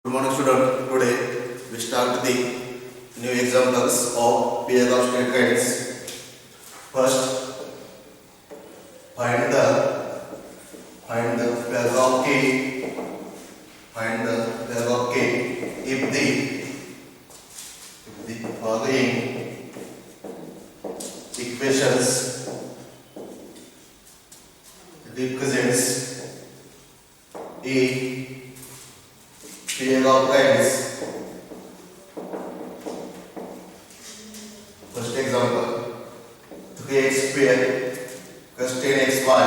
Good morning, student. Today we start the new examples of pair of straight lines. First, find the pair of k. Find the pair of k if the following equations represents a pair of lines. First example, 3x square plus 10xy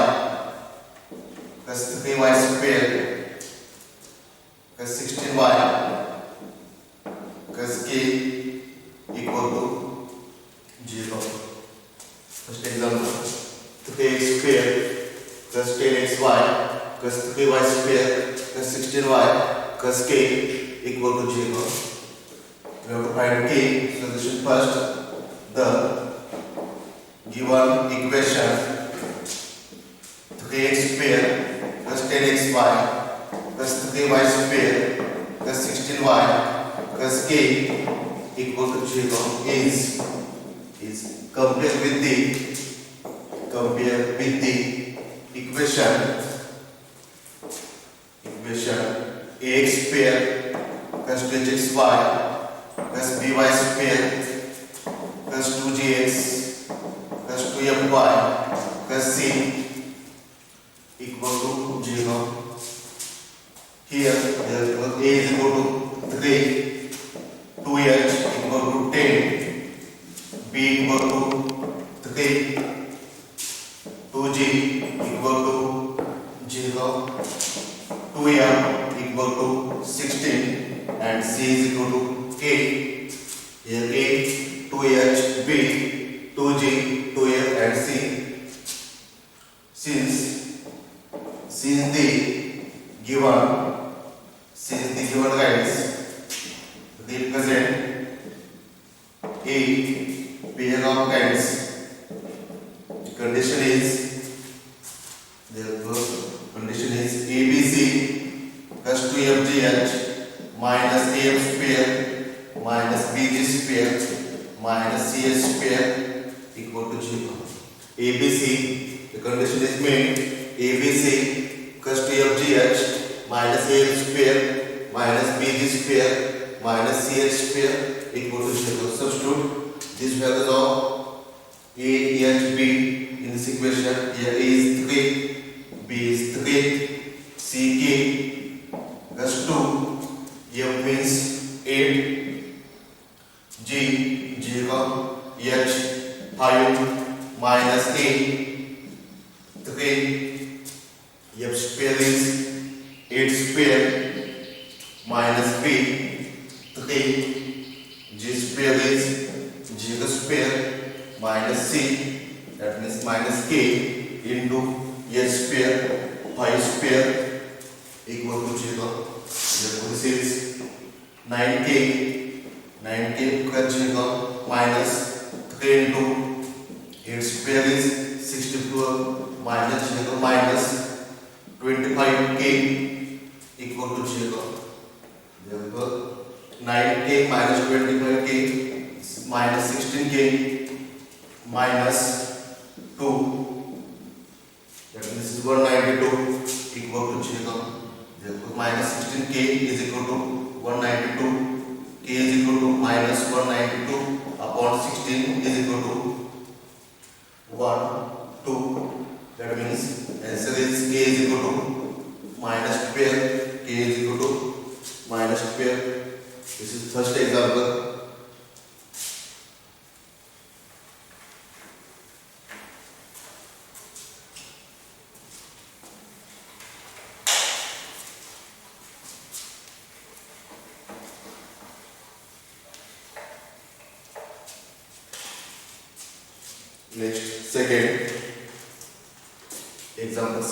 plus 3y square plus 16y plus k equal to 0. First example, 3x square plus 10xy plus 3y square plus 16y plus k equal to 0. We have to find k. Solution first. The given equation 3x square plus 10xy plus 3y square plus 16y plus k equal to 0 is compared with the equation ax square plus 2xy plus by square plus 2gx plus 2my plus c equal to 0. Here therefore a is equal to 3, 2h equal to 10, b equal to 3, 2g equal to 0, 2m equal to 16 and c is equal to k. Here a, 2h, b, 2g, 2f and c. Since the given lines represent a pair of lines, the condition is ABC plus 2fgh minus am square minus bg square minus ch square equal to 0. ABC, the condition is made. ABC plus 2fgh minus am square minus bg square minus ch square equal to 0. Substitute these values of a, h, b in this equation. Here a is 3, b is 3, c k plus 2, f means 8, g 0, h 5 minus a 3, f square is 8 square minus b 3, g square is 0 square minus c, that means minus k into h square 5 square equal to 0. Therefore this is 9k plus 0 minus 3 into 8 square is 64 minus 0 minus 25k equal to 0. Therefore 9k minus 25k minus 16k minus 2, that means 192 equal to 0. Therefore minus 16k is equal to 192, k is equal to minus 192 upon 16 is equal to 1, 2. That means answer is k is equal to minus 12, k is equal to minus 12. This is first example. Next, second example,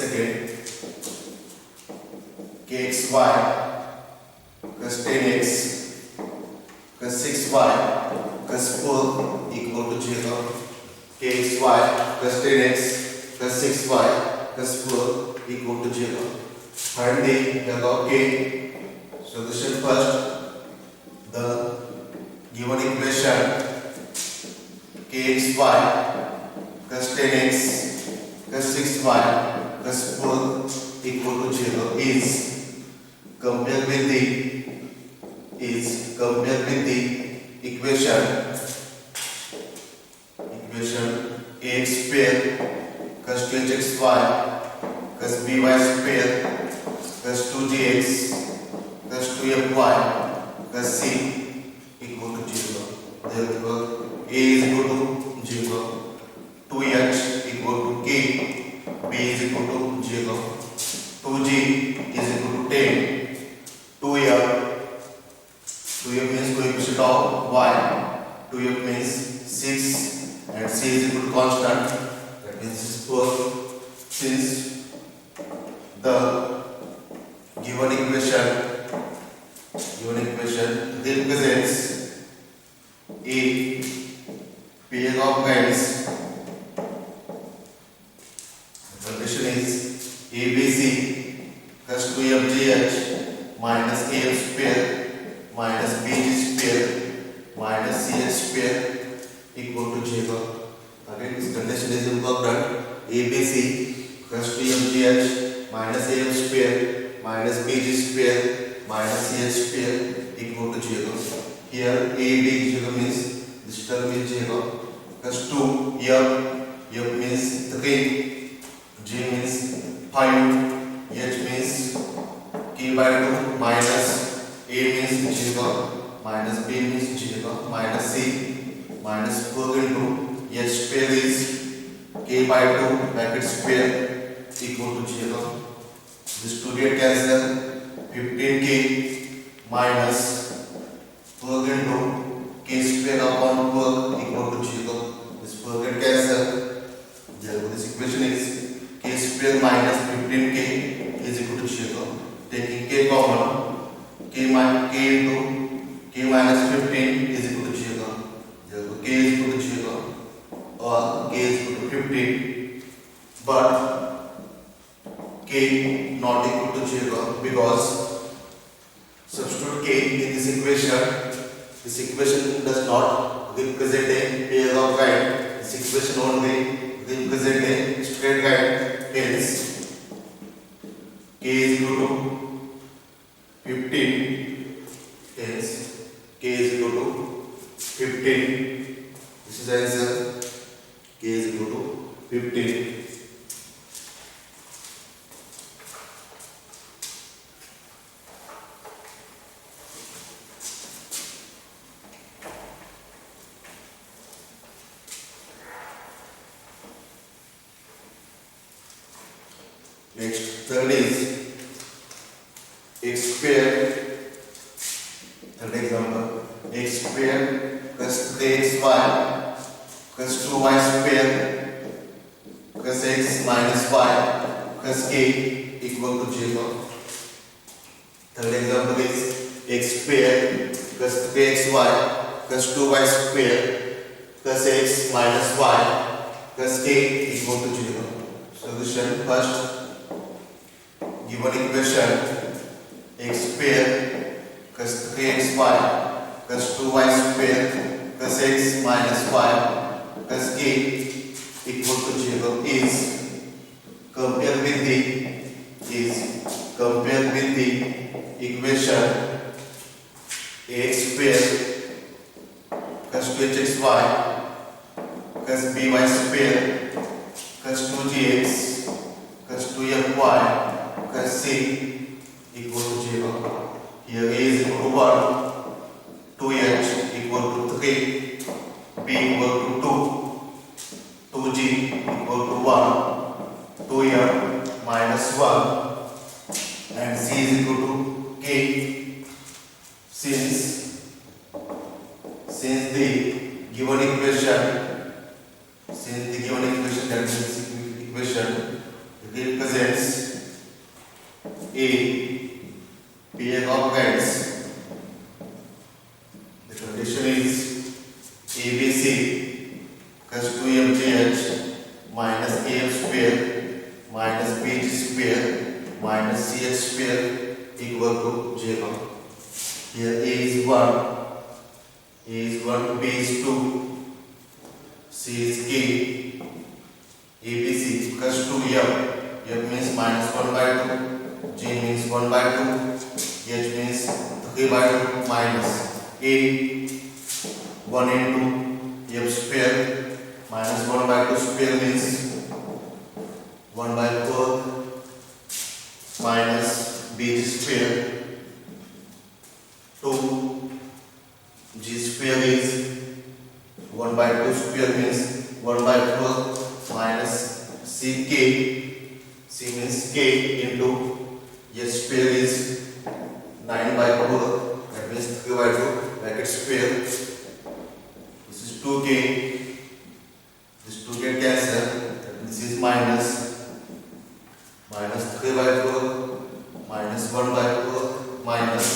kxy plus 10x plus 6y plus 4 equal to 0. Kxy plus 10x plus 6y plus 4 equal to 0. Find the value of k. Solution first, the given equation kxy plus 10x plus 6y plus 4 equal to 0 is compared with the equation ax square plus 2hxy plus by square plus 2gx plus 2fy plus c equal to 0. Therefore, a is equal to 0, 2h equal to k, b is equal to 0, 2g is equal to 10, 2f means coefficient of y, 2f means 6 and c is equal to constant, that means 4. Since the given equation represents a pair of guides, the condition is ABC plus 2FGH minus AM square minus BG square minus CH square equal to 0. Again, this condition is important. ABC plus 2FGH minus AM square minus BG square minus CH square equal to 0. Here A, B, 0 means this term is 0 plus 2 F means 3, G means 5, H means K by 2 minus A means 0 minus B means 0 minus C minus 4 into H square is K by 2 bracket square equal to 0. This 2 get cancel, 15k minus 4 into k square upon 4 equal to 0. This 4 get cancel. Therefore, this equation is k square minus 15k is equal to 0. Taking k common, k into k minus 15 is equal to 0. Therefore, k is equal to 0 or k is equal to 15. But k not equal to 0 because substitute k in this equation. This equation does not represent a pair of guide. This equation only represent a straight guide. Hence, k is equal to 15. Hence, k is equal to 15. This is the answer. K is equal to 15. Next, third is x square. Third example, x square plus 3xy plus 2y square plus x minus y plus k equal to 0. Third example is x square plus 3xy plus 2y square plus x minus y plus k equal to 0. Solution first. Given equation x square plus 3xy plus 2y square plus x minus y plus k equal to 0 is compared with the equation ax square plus 2hxy plus by square plus 2gx plus 2fy plus c equal to 0. Here a is equal to 1, 2h equal to 3, b equal to 2, 2g equal to 1, 2f minus 1 and c is equal to k. Since the given equation that is equation represents a pair of guides, the condition is ABC plus 2FGH minus AM square minus BG square minus CH square equal to 0. Here A is 1, B is 2, C is K, ABC plus 2F. F means minus 1 by 2, G means 1 by 2, H means 3 by 2 minus A 1 into F square minus 1 by 2 square means 1 by 4 minus B square 2 G square is 1 by 2 square means 1 by 4 minus CK. C means K into H square is 9 by 4, that means 3 by 2 bracket square. This is 2K. This 2 get cancelled. This is minus 3 by 4 minus 1 by 4 minus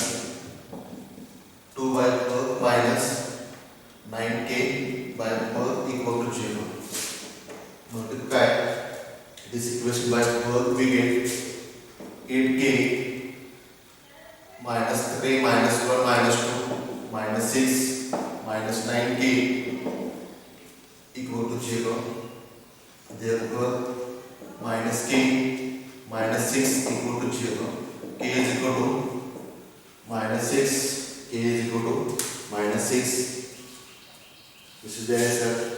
2 by 4 minus 9K by 4 equal to 0. Multiply this equation by 4, we get 8K minus 3 minus 1 minus 2 minus 6 minus 9K equal to 0. Therefore, minus K minus 6 equal to 0. K is equal to minus 6. K is equal to minus 6. This is the answer.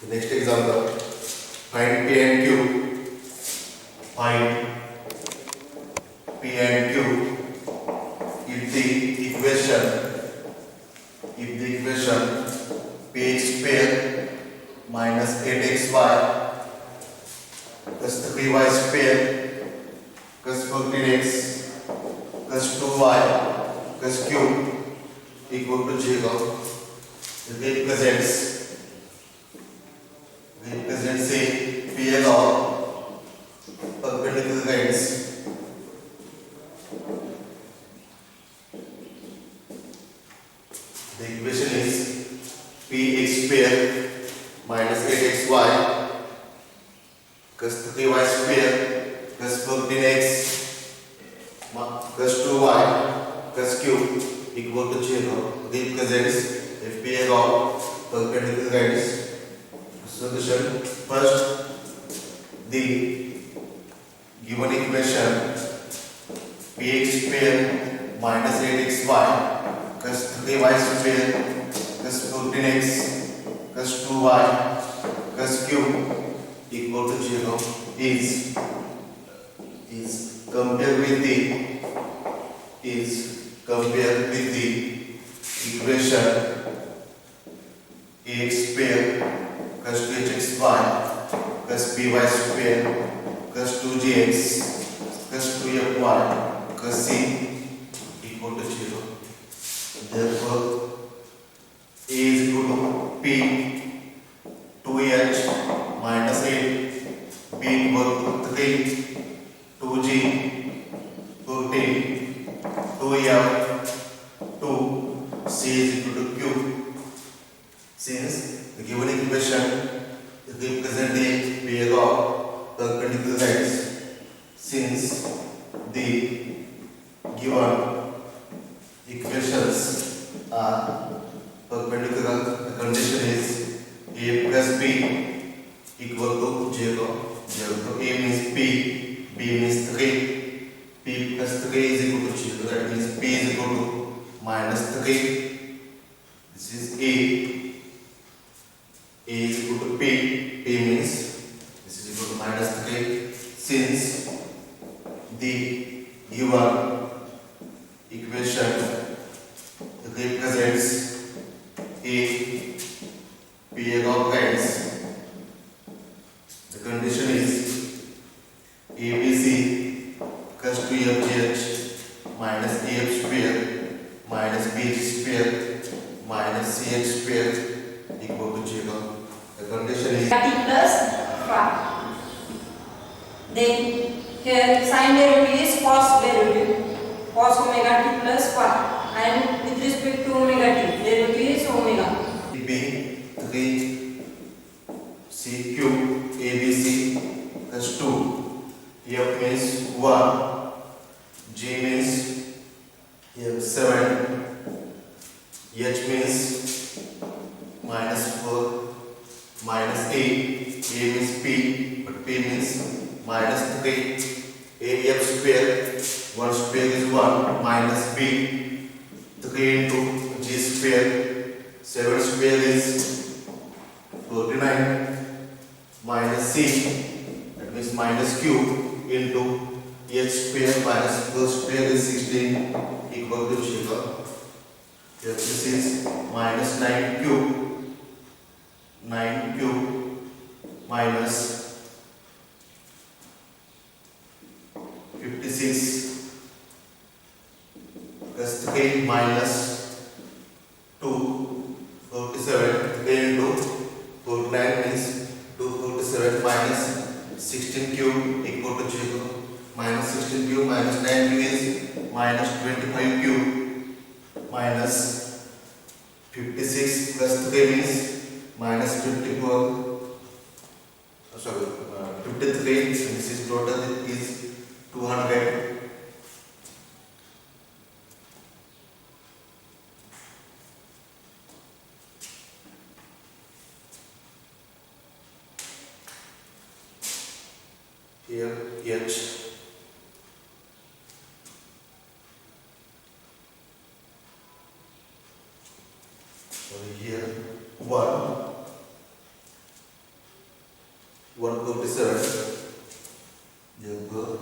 The next example, find P and Q. Find P and Q if the equation px square minus 8xy plus 3y square plus 14x plus 2y plus q equal to 0 represents a pair of perpendicular lines the equation is px square minus 8xy plus 3y square plus 14x plus 2y plus q equal to 0 represents a pair of perpendicular lines. Solution. First, the given equation px square minus 8xy plus 3y square plus 14x plus 2y plus q equal to 0 is compared with the equation ax square plus 2hxy plus by square plus 2gx plus 2fy plus c equal to 0. Therefore, a is equal to p 2h minus 8, b equal to 3, 2g 14, 2f 2, c is equal to q. Since the given equation represents a pair of perpendicular lines, since the given equations are perpendicular, the condition is a plus b equal to 0. Therefore, a means p, b means 3, p plus 3 is equal to 0. That means p is equal to minus 3. This is a is equal to p means this is equal to minus 3 since the given equation represents a pair of lines. The condition is ABC plus 2fgh minus af square minus bh square minus ch square equal to 0. The condition is t plus phi. Then here sine derivative is cos derivative, cos omega t plus phi, and with respect to omega t, derivative is omega. B 3 C cube ABC plus 2. F means 1. G means F 7. H means minus 4, minus 8. A means P, but P means minus 3. AF square, 1 square is 1, minus B, 3 into G square, 7 square is 49, minus C, that means minus Q, into H square minus 4 square is 16, equal to 0. Here this is minus 9 cube, 9 cube minus 56 plus 3 minus 2, 47, 3 into 49 means 247 minus 16 cube equal to 0. Minus 16 cube minus 9 cube is minus 25 cube minus 56 plus 3 means minus 54, sorry, 53, and this is total is 200. Here H here 147, therefore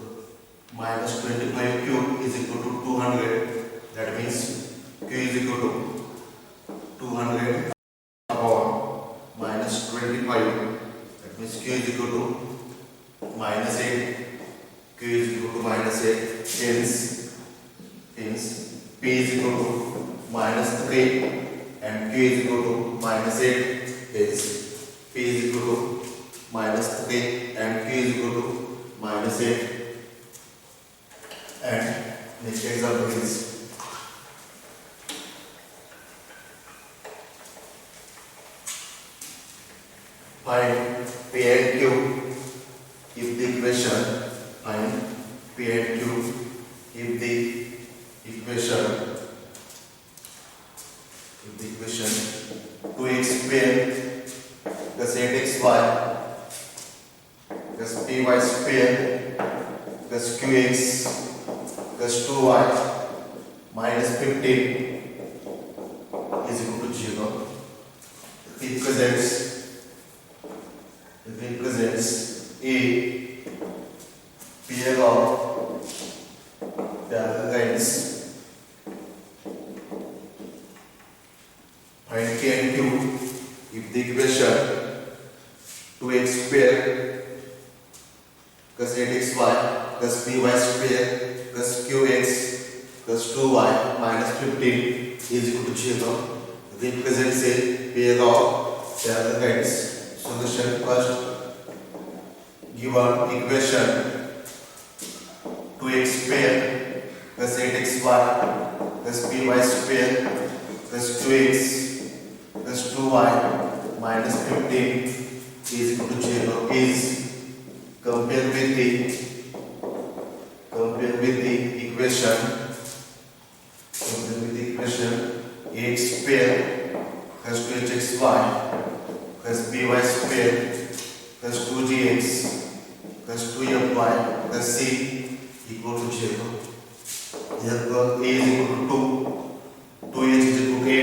minus 25 cube is equal to 200, that means Q is equal to 200 upon minus 25, that means Q is equal to minus 8, Q is equal to minus 8, hence P is equal to minus 3 and Q is equal to minus 8, hence P is equal to minus 3 and Q is equal to minus 8. And next example is find P and Q if the equation, find P and Q if the equation 2x square plus 8xy plus py square plus qx plus 2y minus 15 is equal to 0. It represents a pair of parallel lines. Find K and Q if the equation 2x square plus 8xy plus py square plus qx plus 2y minus 15 is equal to 0. Represents a pair of parallel lines. Solution: first, given equation 2x square plus 8xy plus py square plus 2x plus 2y minus 15 is equal to 0 is compared with the equation ax square plus 2hxy plus by square plus 2gx plus 2fy plus c equal to 0. Therefore, a is equal to 2, 2h is equal to 8,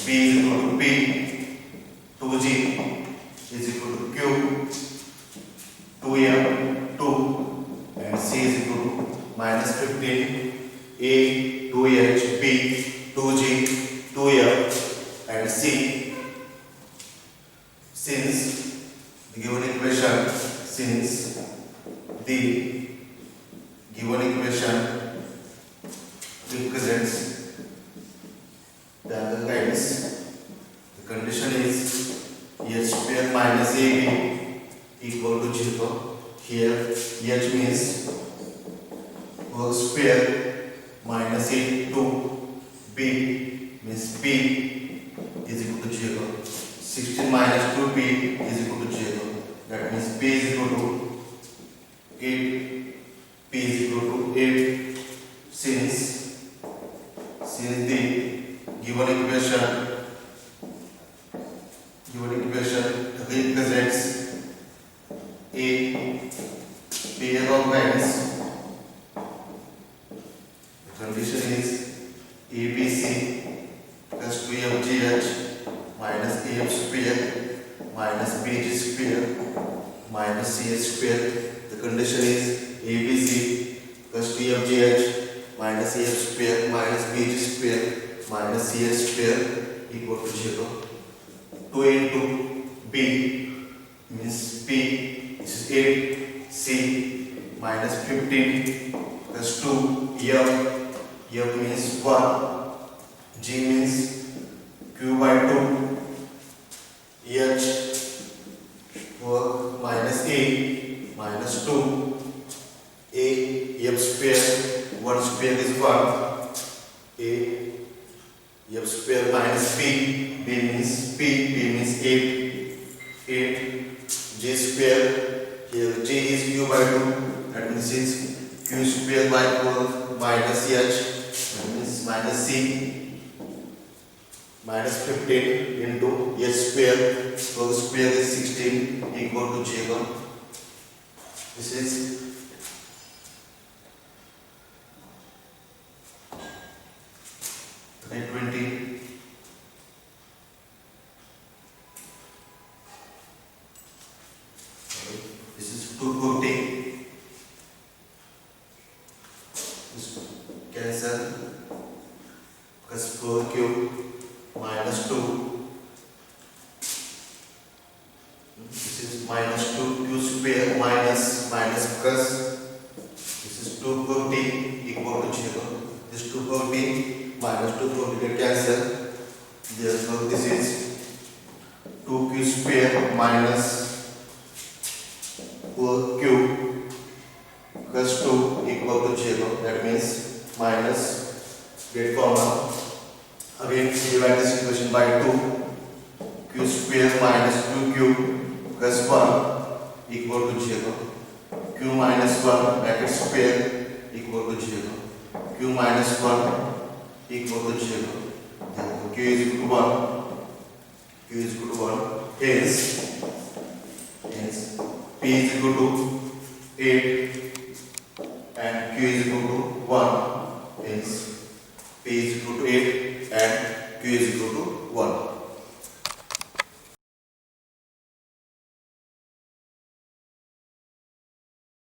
b is equal to p, 2g is equal to q, 2m 2, and c is equal to minus 15. A, 2h, b, 2g, 2f, and c. Since the given equation represents parallel lines, the condition is H AB equal to 0. Here H means whole square minus 8 to B means B is equal to 0. 16 minus 2B is equal to 0. That means B is equal to 8. P is equal to 8 since the given equation represents a pair of lines. The condition is ABC plus 2FGH minus AF square minus BG square minus CH square. The condition is ABC plus 2FGH minus AF square minus BG square minus CH square equal to 0. 2 into B means P, which is 8, C minus 15 plus 2, F means 1, G means Q by 2, H work minus A minus 2, A, F square, 1 square is 1, A, F square minus B, B means 8, G square, here G is Q by 2, that means it's Q square by 4 minus H, that means minus C, minus 15 into H square, so square is 16 equal to 0. This is right 20. This is 240. This cancel because 4 cube minus 2. This is minus 2 q square minus plus. This is 240 equal to 0. This 240 minus 240 get cancel. Therefore, this is 2q square minus 4q plus 2 equal to 0. That means minus get formula. Again, divide this equation by 2. Q square minus 2q plus 1 equal to 0. Q minus 1 bracket square equal to 0. Q minus 1 equal to 0. Therefore, Q is equal to 1. Q is equal to 1. Hence, P is equal to 8 and Q is equal to 1. Hence, P is equal to 8 and Q is equal to 1.